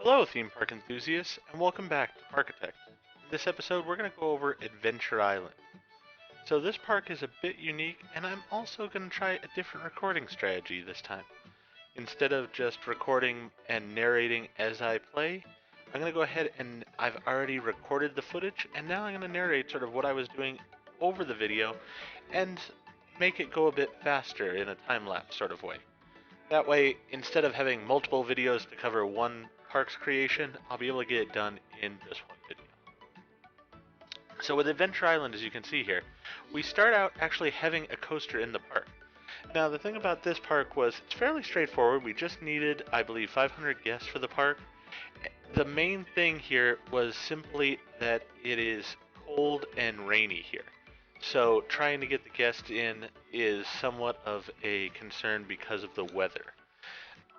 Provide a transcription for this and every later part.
Hello, theme park enthusiasts, and welcome back to Parkitect. In this episode, we're going to go over Adventure Island. So, this park is a bit unique, and I'm also going to try a different recording strategy this time. Instead of just recording and narrating as I play, I'm going to go ahead and I've already recorded the footage, and now I'm going to narrate sort of what I was doing over the video and make it go a bit faster in a time lapse sort of way. That way, instead of having multiple videos to cover one park's creation, I'll be able to get it done in just one video. So with Adventure Island, as you can see here, we start out actually having a coaster in the park. Now the thing about this park was it's fairly straightforward. We just needed, I believe, 500 guests for the park. The main thing here was simply that it is cold and rainy here. So trying to get the guests in is somewhat of a concern because of the weather.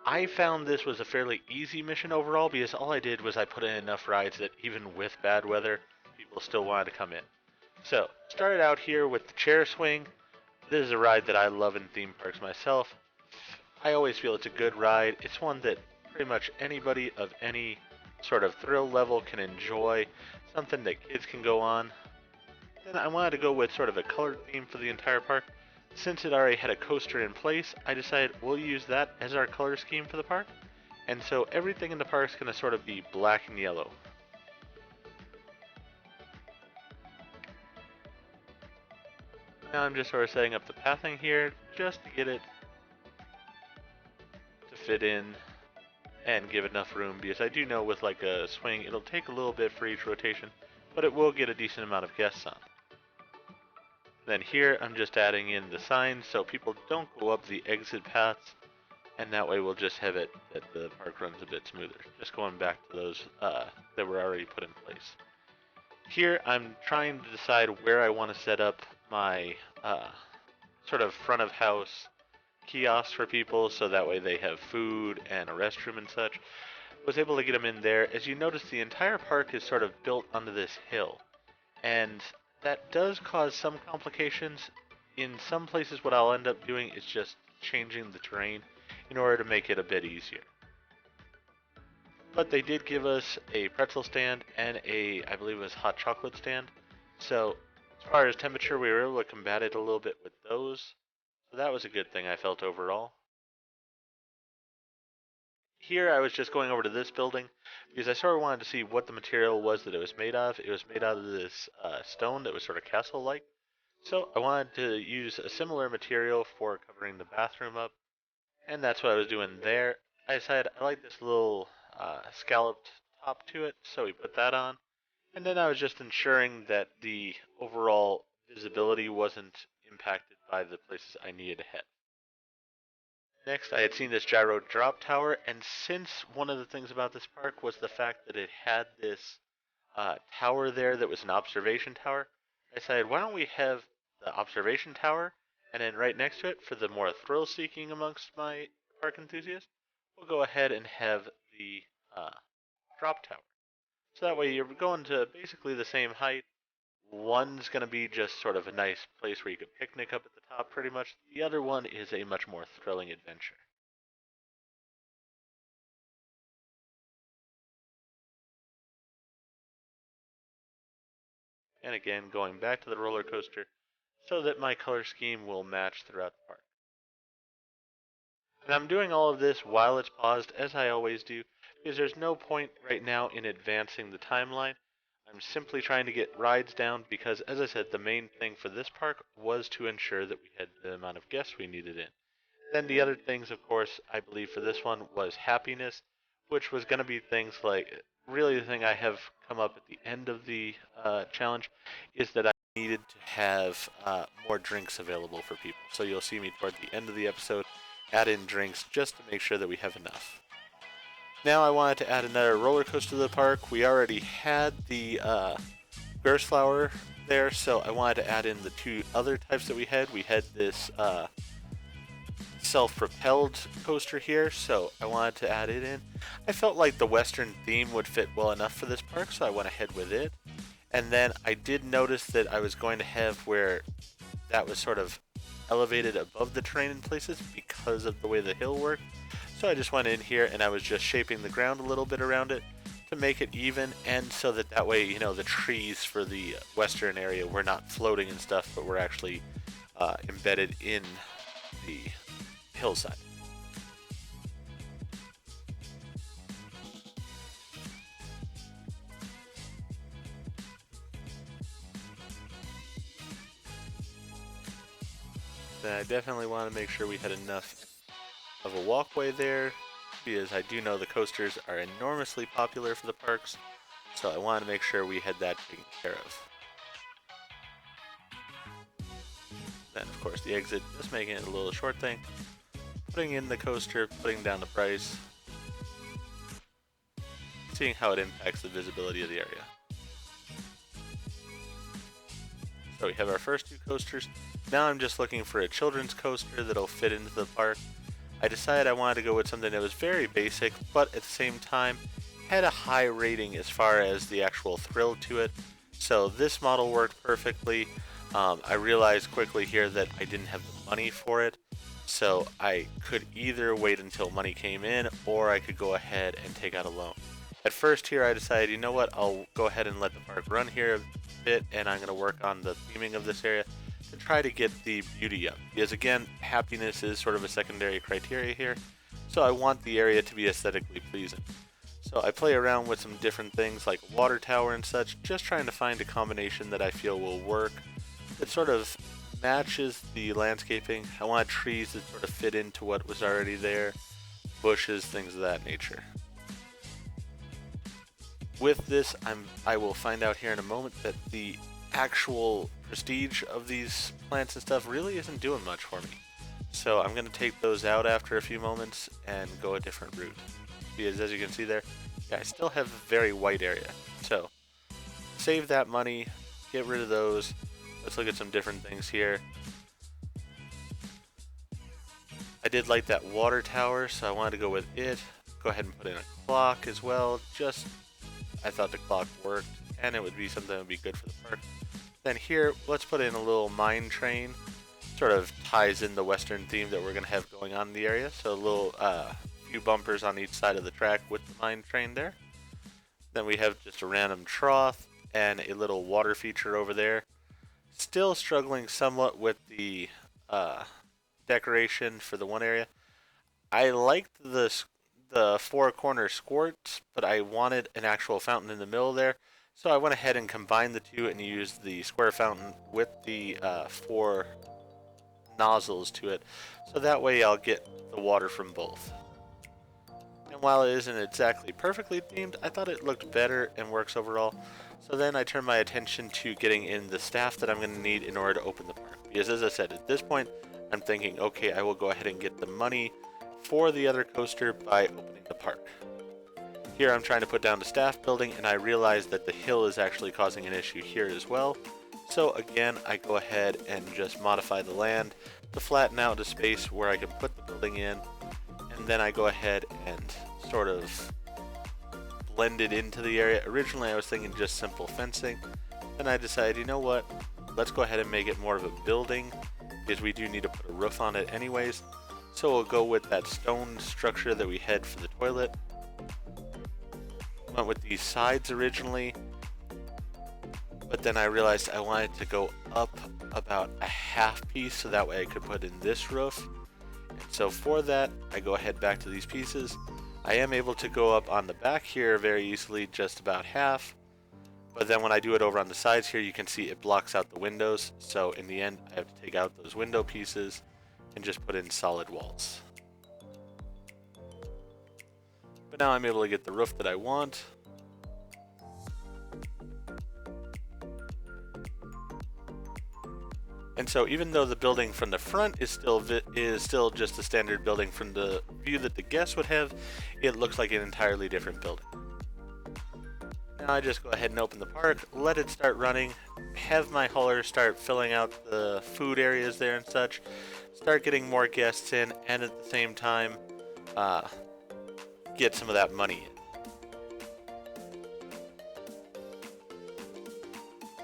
I found this was a fairly easy mission overall because all I did was I put in enough rides that even with bad weather, people still wanted to come in. So, started out here with the chair swing. This is a ride that I love in theme parks myself. I always feel it's a good ride. It's one that pretty much anybody of any sort of thrill level can enjoy, something that kids can go on. Then I wanted to go with sort of a colored theme for the entire park. Since it already had a coaster in place, I decided we'll use that as our color scheme for the park. And so everything in the park is going to sort of be black and yellow. Now I'm just sort of setting up the pathing here just to get it to fit in and give enough room, because I do know with like a swing it'll take a little bit for each rotation, but it will get a decent amount of guests on. Then here I'm just adding in the signs so people don't go up the exit paths, and that way we'll just have it that the park runs a bit smoother. Just going back to those that were already put in place. Here I'm trying to decide where I want to set up my sort of front of house kiosks for people, so that way they have food and a restroom and such. Was able to get them in there. As you notice, the entire park is sort of built onto this hill, and that does cause some complications. In some places what I'll end up doing is just changing the terrain in order to make it a bit easier. But they did give us a pretzel stand and I believe it was hot chocolate stand. So as far as temperature, we were able to combat it a little bit with those. So that was a good thing I felt overall. Here I was just going over to this building because I sort of wanted to see what the material was that it was made of. It was made out of this stone that was sort of castle-like. So I wanted to use a similar material for covering the bathroom up, and that's what I was doing there. I decided I like this little scalloped top to it, so we put that on. And then I was just ensuring that the overall visibility wasn't impacted by the places I needed to head. Next, I had seen this gyro drop tower, and since one of the things about this park was the fact that it had this tower there that was an observation tower, I decided why don't we have the observation tower, and then right next to it, for the more thrill-seeking amongst my park enthusiasts, we'll go ahead and have the drop tower. So that way you're going to basically the same height. One's going to be just sort of a nice place where you could picnic up at the top pretty much. The other one is a much more thrilling adventure. And again, going back to the roller coaster so that my color scheme will match throughout the park. And I'm doing all of this while it's paused, as I always do, because there's no point right now in advancing the timeline. I'm simply trying to get rides down because, as I said, the main thing for this park was to ensure that we had the amount of guests we needed in. Then the other things, of course, I believe for this one was happiness, which was going to be things like, really the thing I have come up at the end of the challenge is that I needed to have more drinks available for people. So you'll see me toward the end of the episode add in drinks just to make sure that we have enough. Now I wanted to add another roller coaster to the park. We already had the Gerstlauer there, so I wanted to add in the two other types that we had. We had this self-propelled coaster here, so I wanted to add it in. I felt like the Western theme would fit well enough for this park, so I went ahead with it. And then I did notice that I was going to have where that was sort of elevated above the terrain in places because of the way the hill worked. So I just went in here and I was just shaping the ground a little bit around it to make it even, and so that way, you know, the trees for the western area were not floating and stuff, but were actually embedded in the hillside. Then I definitely want to make sure we had enough of a walkway there, because I do know the coasters are enormously popular for the parks, so I want to make sure we had that taken care of. Then, of course, the exit, just making it a little short thing, putting in the coaster, putting down the price, seeing how it impacts the visibility of the area. So we have our first 2 coasters. Now I'm just looking for a children's coaster that'll fit into the park. I decided I wanted to go with something that was very basic, but at the same time had a high rating as far as the actual thrill to it. So this model worked perfectly. I realized quickly here that I didn't have the money for it, so I could either wait until money came in, or I could go ahead and take out a loan. At first here I decided, you know what, I'll go ahead and let the park run here a bit, and I'm going to work on the theming of this area to try to get the beauty up, because again, happiness is sort of a secondary criteria here, so I want the area to be aesthetically pleasing. So I play around with some different things like a water tower and such, just trying to find a combination that I feel will work, that sort of matches the landscaping. I want trees that sort of fit into what was already there, bushes, things of that nature. With this, I will find out here in a moment that the actual prestige of these plants and stuff really isn't doing much for me. So I'm going to take those out after a few moments and go a different route. Because as you can see there, yeah, I still have a very white area. So save that money, get rid of those. Let's look at some different things here. I did like that water tower, so I wanted to go with it. Go ahead and put in a clock as well. I thought the clock worked, and it would be something that would be good for the park. Then here, let's put in a little mine train. Sort of ties in the western theme that we're going to have going on in the area. So a little few bumpers on each side of the track with the mine train there. Then we have just a random trough and a little water feature over there. Still struggling somewhat with the decoration for the one area. I liked the 4-corner squirts, but I wanted an actual fountain in the middle there. So I went ahead and combined the two and used the square fountain with the 4 nozzles to it. So that way I'll get the water from both. And while it isn't exactly perfectly themed, I thought it looked better and works overall. So then I turned my attention to getting in the staff that I'm going to need in order to open the park. Because as I said, at this point, I'm thinking, okay, I will go ahead and get the money for the other coaster by opening the park. Here I'm trying to put down the staff building, and I realize that the hill is actually causing an issue here as well. So again, I go ahead and just modify the land to flatten out the space where I can put the building in, and then I go ahead and sort of blend it into the area. Originally I was thinking just simple fencing, then I decided, you know what, let's go ahead and make it more of a building, because we do need to put a roof on it anyways. So we'll go with that stone structure that we had for the toilet. Went with these sides originally, but then I realized I wanted to go up about a half piece so that way I could put in this roof. And so for that, I go ahead back to these pieces. I am able to go up on the back here very easily, just about half. But then when I do it over on the sides here, you can see it blocks out the windows. So in the end, I have to take out those window pieces and just put in solid walls. But now I'm able to get the roof that I want. And so even though the building from the front is still just a standard building from the view that the guests would have, it looks like an entirely different building. Now I just go ahead and open the park, let it start running, have my hauler start filling out the food areas there and such, start getting more guests in, and at the same time get some of that money in.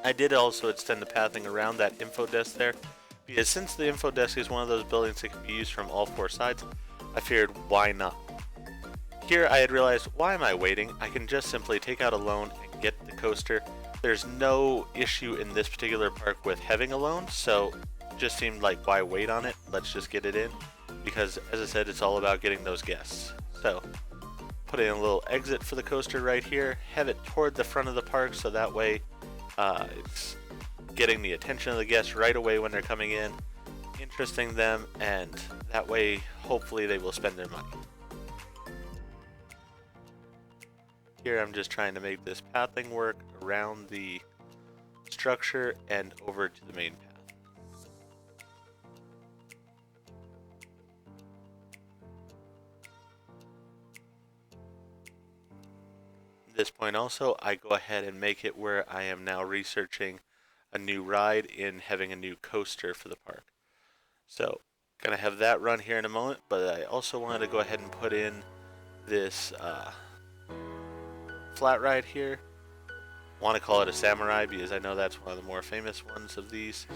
I did also extend the pathing around that info desk there, because since the info desk is one of those buildings that can be used from all 4 sides, I figured why not. Here I had realized, why am I waiting? I can just simply take out a loan and get the coaster. There's no issue in this particular park with having a loan, so it just seemed like, why wait on it? Let's just get it in, because as I said, it's all about getting those guests. So put in a little exit for the coaster right here, have it toward the front of the park, so that way it's getting the attention of the guests right away when they're coming in, interesting them, and that way hopefully they will spend their money. Here I'm just trying to make this pathing work around the structure and over to the main path. At this point also, I go ahead and make it where I am now researching a new ride in having a new coaster for the park. So, gonna have that run here in a moment, but I also wanted to go ahead and put in this flat ride here. Want to call it a samurai because I know that's one of the more famous ones of these.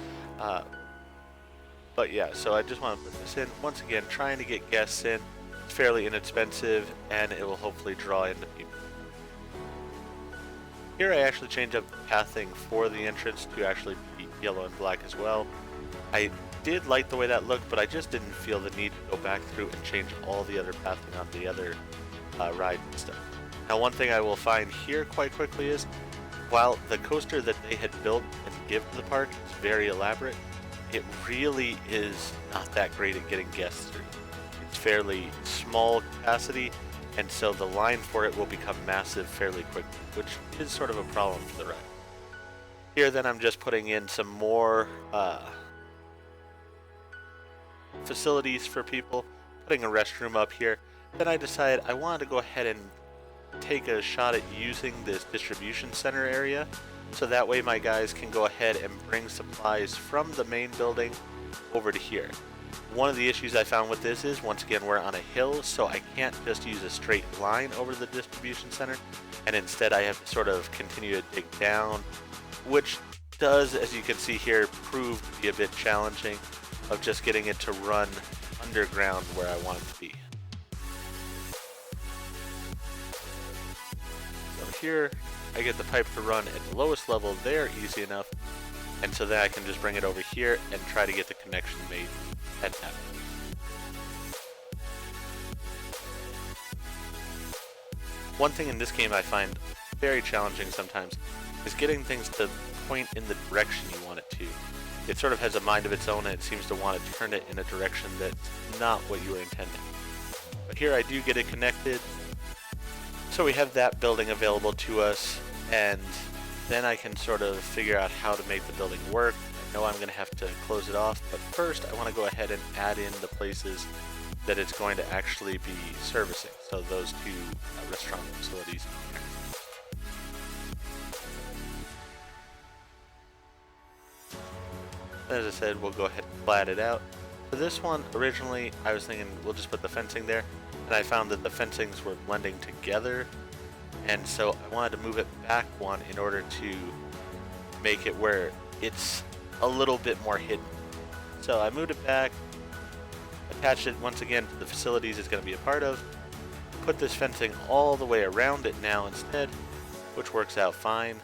But yeah, so I just want to put this in. Once again, trying to get guests in. It's fairly inexpensive and it will hopefully draw in the people. Here I actually changed up the pathing for the entrance to actually be yellow and black as well. I did like the way that looked, but I just didn't feel the need to go back through and change all the other pathing on the other rides and stuff. Now, one thing I will find here quite quickly is, while the coaster that they had built and give to the park is very elaborate, it really is not that great at getting guests through. It's fairly small capacity, and so the line for it will become massive fairly quickly, which is sort of a problem for the ride. Here then I'm just putting in some more facilities for people, putting a restroom up here. Then I decided I wanted to go ahead and take a shot at using this distribution center area, so that way my guys can go ahead and bring supplies from the main building over to here. One of the issues I found with this is, once again, we're on a hill, so I can't just use a straight line over the distribution center, and instead I have to sort of continue to dig down, which does, as you can see here, prove to be a bit challenging of just getting it to run underground where I want it to be. Here I get the pipe to run at the lowest level there easy enough, and so then I can just bring it over here and try to get the connection made at that point. One thing in this game I find very challenging sometimes is getting things to point in the direction you want it to. It sort of has a mind of its own and it seems to want to turn it in a direction that's not what you were intending. But here I do get it connected. So we have that building available to us, and then I can sort of figure out how to make the building work. I know I'm going to have to close it off, but first I want to go ahead and add in the places that it's going to actually be servicing. So those two restaurant facilities. As I said, we'll go ahead and flat it out. For this one, originally I was thinking we'll just put the fencing there, and I found that the fencings were blending together, and so I wanted to move it back one in order to make it where it's a little bit more hidden. So I moved it back, attached it once again to the facilities it's going to be a part of, put this fencing all the way around it now instead, which works out fine.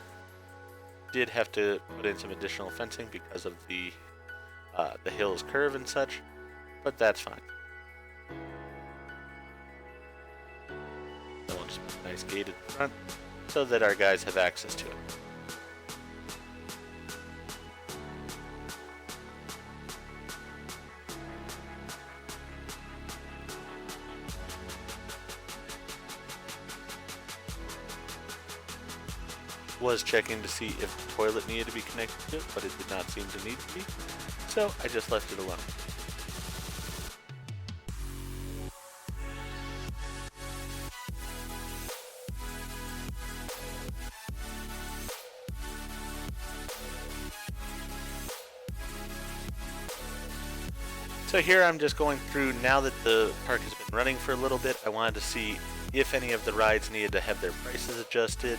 Did have to put in some additional fencing because of the hill's curve and such, but that's fine. So we'll just put a nice gate at the front so that our guys have access to it. Was checking to see if the toilet needed to be connected to it, but it did not seem to need to be, so I just left it alone. So here I'm just going through, now that the park has been running for a little bit, I wanted to see if any of the rides needed to have their prices adjusted,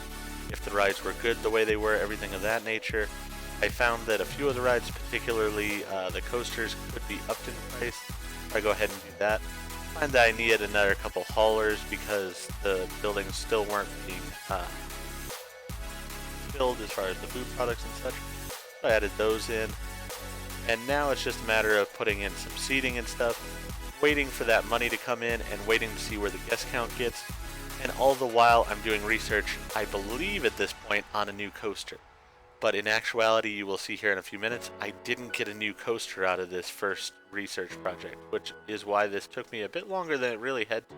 if the rides were good the way they were, everything of that nature. I found that a few of the rides, particularly the coasters, could be upped in price. I go ahead and do that. find that I needed another couple haulers because the buildings still weren't being filled as far as the food products and such. So I added those in, and now it's just a matter of putting in some seating and stuff, waiting for that money to come in, and waiting to see where the guest count gets. And all the while, I'm doing research, I believe at this point, on a new coaster. But in actuality, you will see here in a few minutes, I didn't get a new coaster out of this first research project, which is why this took me a bit longer than it really had to.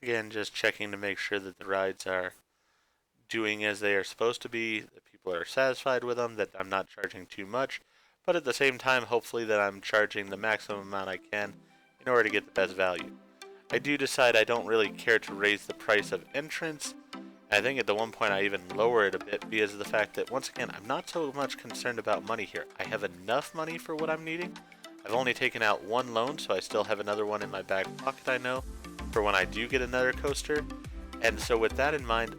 Again, just checking to make sure that the rides are doing as they are supposed to be, that people are satisfied with them, that I'm not charging too much, but at the same time, hopefully that I'm charging the maximum amount I can in order to get the best value. I do decide I don't really care to raise the price of entrance. I think at the one point I even lower it a bit because of the fact that, once again, I'm not so much concerned about money here. I have enough money for what I'm needing. I've only taken out one loan, so I still have another one in my back pocket, I know, for when I do get another coaster. And so with that in mind,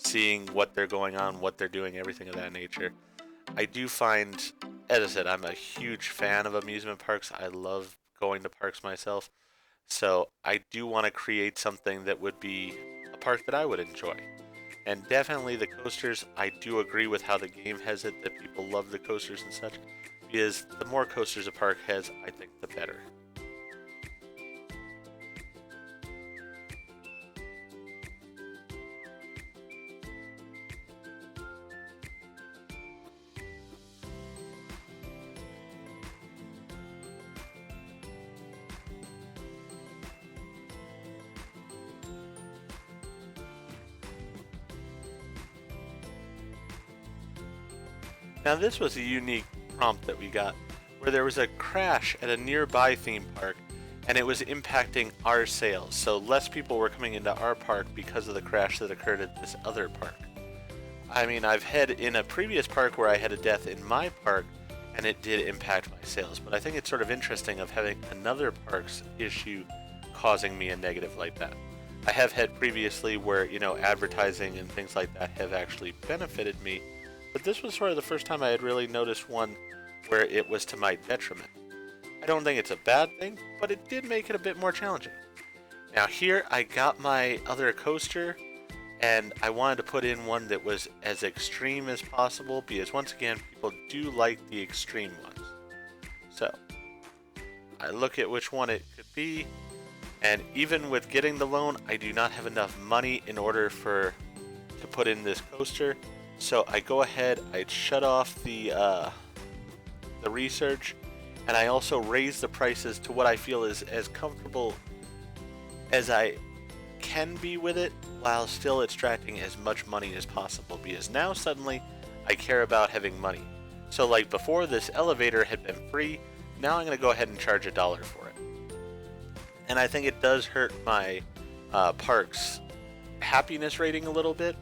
seeing what they're going on, what they're doing, everything of that nature. I do find, as I said, I'm a huge fan of amusement parks. I love going to parks myself. So I do want to create something that would be a park that I would enjoy. And definitely the coasters, I do agree with how the game has it, that people love the coasters and such. Because the more coasters a park has, I think the better. Now this was a unique prompt that we got, where there was a crash at a nearby theme park, and it was impacting our sales. So less people were coming into our park because of the crash that occurred at this other park. I mean, I've had in a previous park where I had a death in my park, and it did impact my sales. But I think it's sort of interesting of having another park's issue causing me a negative like that. I have had previously where, advertising and things like that have actually benefited me, but this was sort of the first time I had really noticed one where it was to my detriment. I don't think it's a bad thing, but it did make it a bit more challenging. Now here I got my other coaster, and I wanted to put in one that was as extreme as possible, because once again, people do like the extreme ones. So I look at which one it could be, and even with getting the loan, I do not have enough money in order to put in this coaster. So I go ahead, I shut off the research, and I also raise the prices to what I feel is as comfortable as I can be with it, while still extracting as much money as possible, because now suddenly I care about having money. So like before, this elevator had been free, now I'm going to go ahead and charge $1 for it. And I think it does hurt my park's happiness rating a little bit,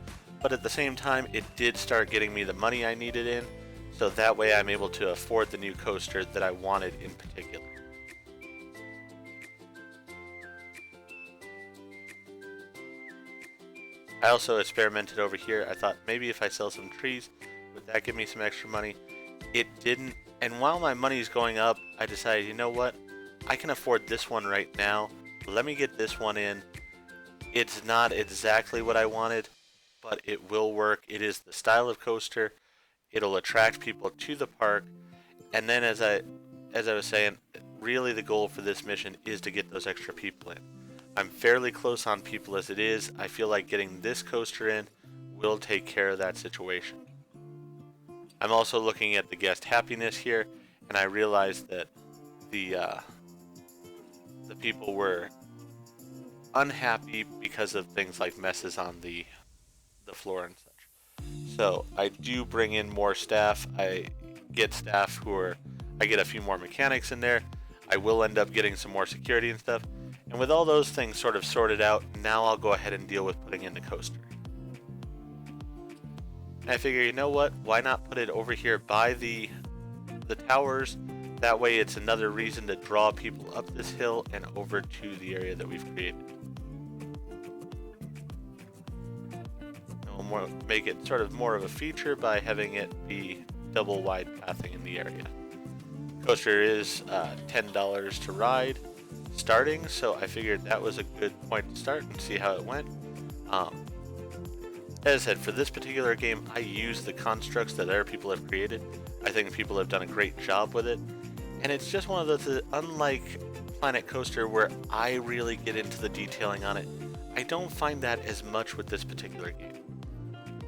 but at the same time, it did start getting me the money I needed in, so that way I'm able to afford the new coaster that I wanted in particular. I also experimented over here. I thought maybe if I sell some trees, would that give me some extra money? It didn't, and while my money's going up, I decided, you know what? I can afford this one right now. Let me get this one in. It's not exactly what I wanted, but it will work. It is the style of coaster. It'll attract people to the park. And then as I was saying, really the goal for this mission is to get those extra people in. I'm fairly close on people as it is. I feel like getting this coaster in will take care of that situation. I'm also looking at the guest happiness here, and I realized that the people were unhappy because of things like messes on the floor and such. So I do bring in more staff. I get staff I get a few more mechanics in there. I will end up getting some more security and stuff. And with all those things sort of sorted out, now I'll go ahead and deal with putting in the coaster. And I figure, you know what? Why not put it over here by the towers? That way it's another reason to draw people up this hill and over to the area that we've created. Make it sort of more of a feature by having it be double wide pathing in the area. Coaster is $10 to ride starting, so I figured that was a good point to start and see how it went. As I said, for this particular game, I use the constructs that other people have created. I think people have done a great job with it, and it's just one of those, unlike Planet Coaster where I really get into the detailing on it, I don't find that as much with this particular game.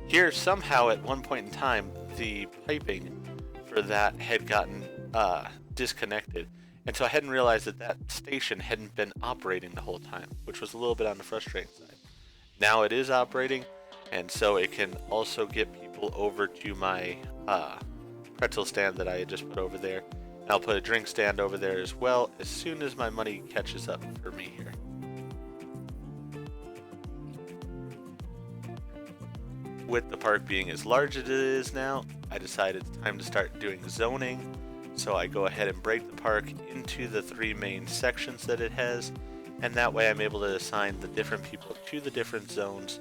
Here, somehow, at one point in time, the piping for that had gotten disconnected, and so I hadn't realized that station hadn't been operating the whole time, which was a little bit on the frustrating side. Now it is operating, and so it can also get people over to my pretzel stand that I had just put over there. And I'll put a drink stand over there as well as soon as my money catches up for me here. With the park being as large as it is now, I decided it's time to start doing zoning. So I go ahead and break the park into the 3 main sections that it has, and that way I'm able to assign the different people to the different zones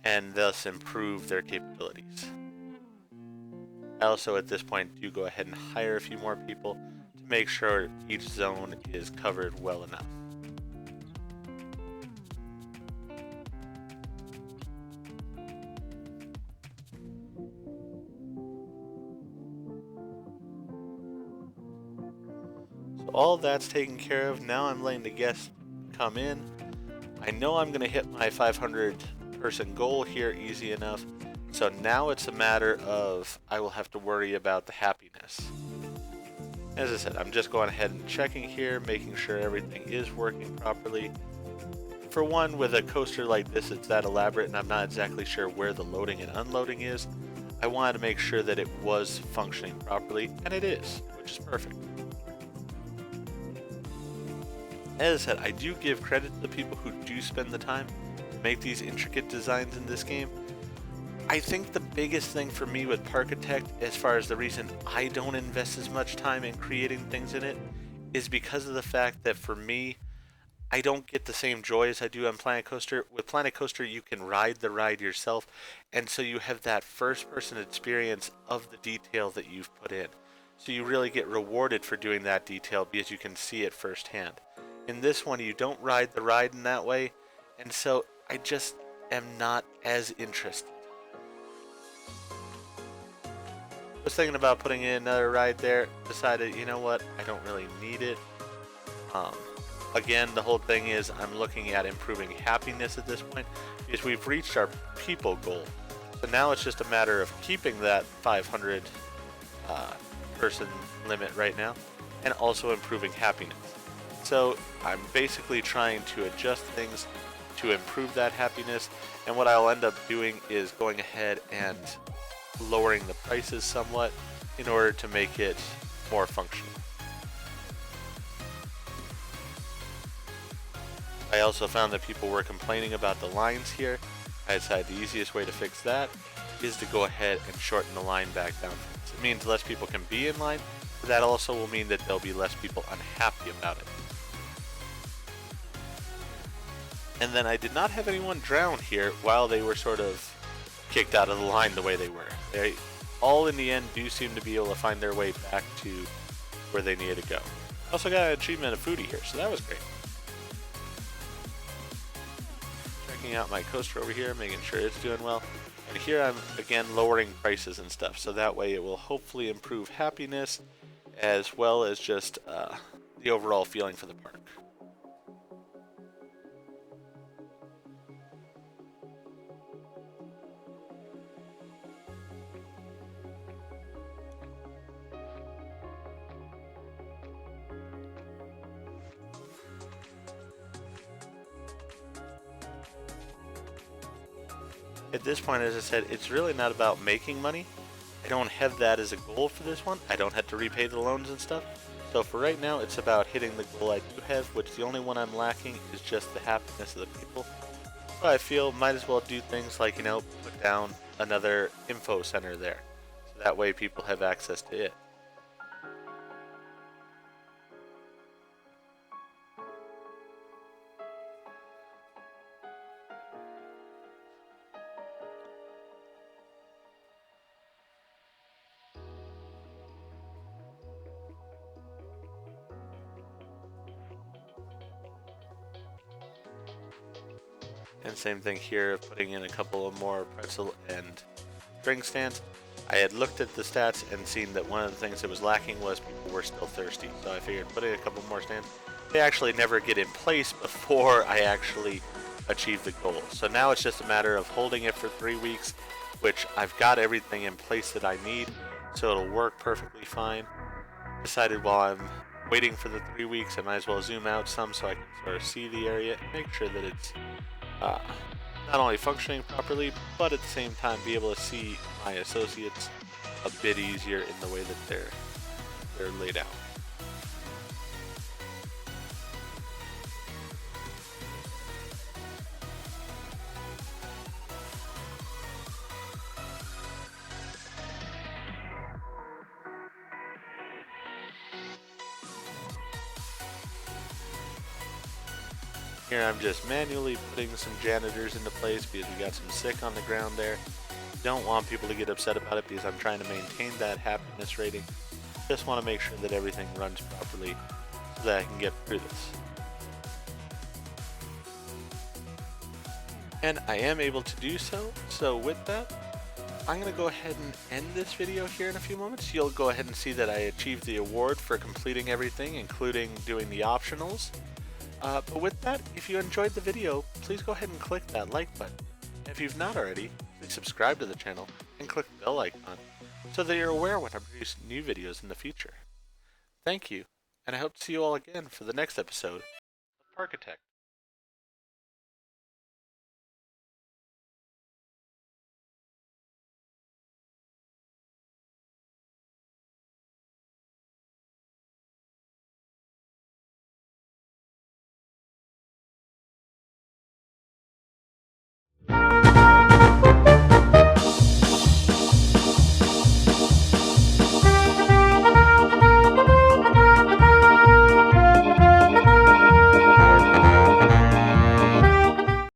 and thus improve their capabilities. I also at this point do go ahead and hire a few more people to make sure each zone is covered well enough. So all that's taken care of. Now I'm letting the guests come in. I know I'm going to hit my 500 person goal here easy enough. So now it's a matter of I will have to worry about the happiness. As I said, I'm just going ahead and checking here, making sure everything is working properly. For one, with a coaster like this, it's that elaborate and I'm not exactly sure where the loading and unloading is. I wanted to make sure that it was functioning properly, and it is, which is perfect. As I said, I do give credit to the people who do spend the time to make these intricate designs in this game. I think the biggest thing for me with Parkitect, as far as the reason I don't invest as much time in creating things in it, is because of the fact that for me, I don't get the same joy as I do on Planet Coaster. With Planet Coaster, you can ride the ride yourself, and so you have that first-person experience of the detail that you've put in. So you really get rewarded for doing that detail because you can see it firsthand. In this one, you don't ride the ride in that way, and so I just am not as interested. Was thinking about putting in another ride there, decided, you know what, I don't really need it. Again, the whole thing is I'm looking at improving happiness at this point because we've reached our people goal. So now it's just a matter of keeping that 500 person limit right now and also improving happiness. So I'm basically trying to adjust things to improve that happiness, and what I'll end up doing is going ahead and lowering the prices somewhat in order to make it more functional. I also found that people were complaining about the lines here. I decided the easiest way to fix that is to go ahead and shorten the line back down. It means less people can be in line, but that also will mean that there'll be less people unhappy about it. And then I did not have anyone drown here while they were sort of kicked out of the line the way they were. They all in the end do seem to be able to find their way back to where they needed to go. Also got an achievement of foodie here, so that was great. Checking out my coaster over here, making sure it's doing well. And here I'm again lowering prices and stuff, so that way it will hopefully improve happiness as well as just the overall feeling for the park. At this point, as I said, it's really not about making money. I don't have that as a goal for this one. I don't have to repay the loans and stuff. So for right now, it's about hitting the goal I do have, which the only one I'm lacking is just the happiness of the people. So I feel might as well do things like, put down another info center there. So that way people have access to it. And same thing here, putting in a couple of more pretzel and drink stands. I had looked at the stats and seen that one of the things that was lacking was people were still thirsty. So I figured putting a couple more stands, they actually never get in place before I actually achieve the goal. So now it's just a matter of holding it for 3 weeks, which I've got everything in place that I need, so it'll work perfectly fine. Decided while I'm waiting for the 3 weeks, I might as well zoom out some so I can sort of see the area and make sure that it's not only functioning properly, but at the same time be able to see my associates a bit easier in the way that they're laid out. Here I'm just manually putting some janitors into place because we got some sick on the ground there. Don't want people to get upset about it because I'm trying to maintain that happiness rating. Just want to make sure that everything runs properly so that I can get through this. And I am able to do so. So with that, I'm going to go ahead and end this video here in a few moments. You'll go ahead and see that I achieved the award for completing everything, including doing the optionals. But with that, if you enjoyed the video, please go ahead and click that like button. If you've not already, please subscribe to the channel and click the bell icon so that you're aware when I produce new videos in the future. Thank you, and I hope to see you all again for the next episode of Parkitect.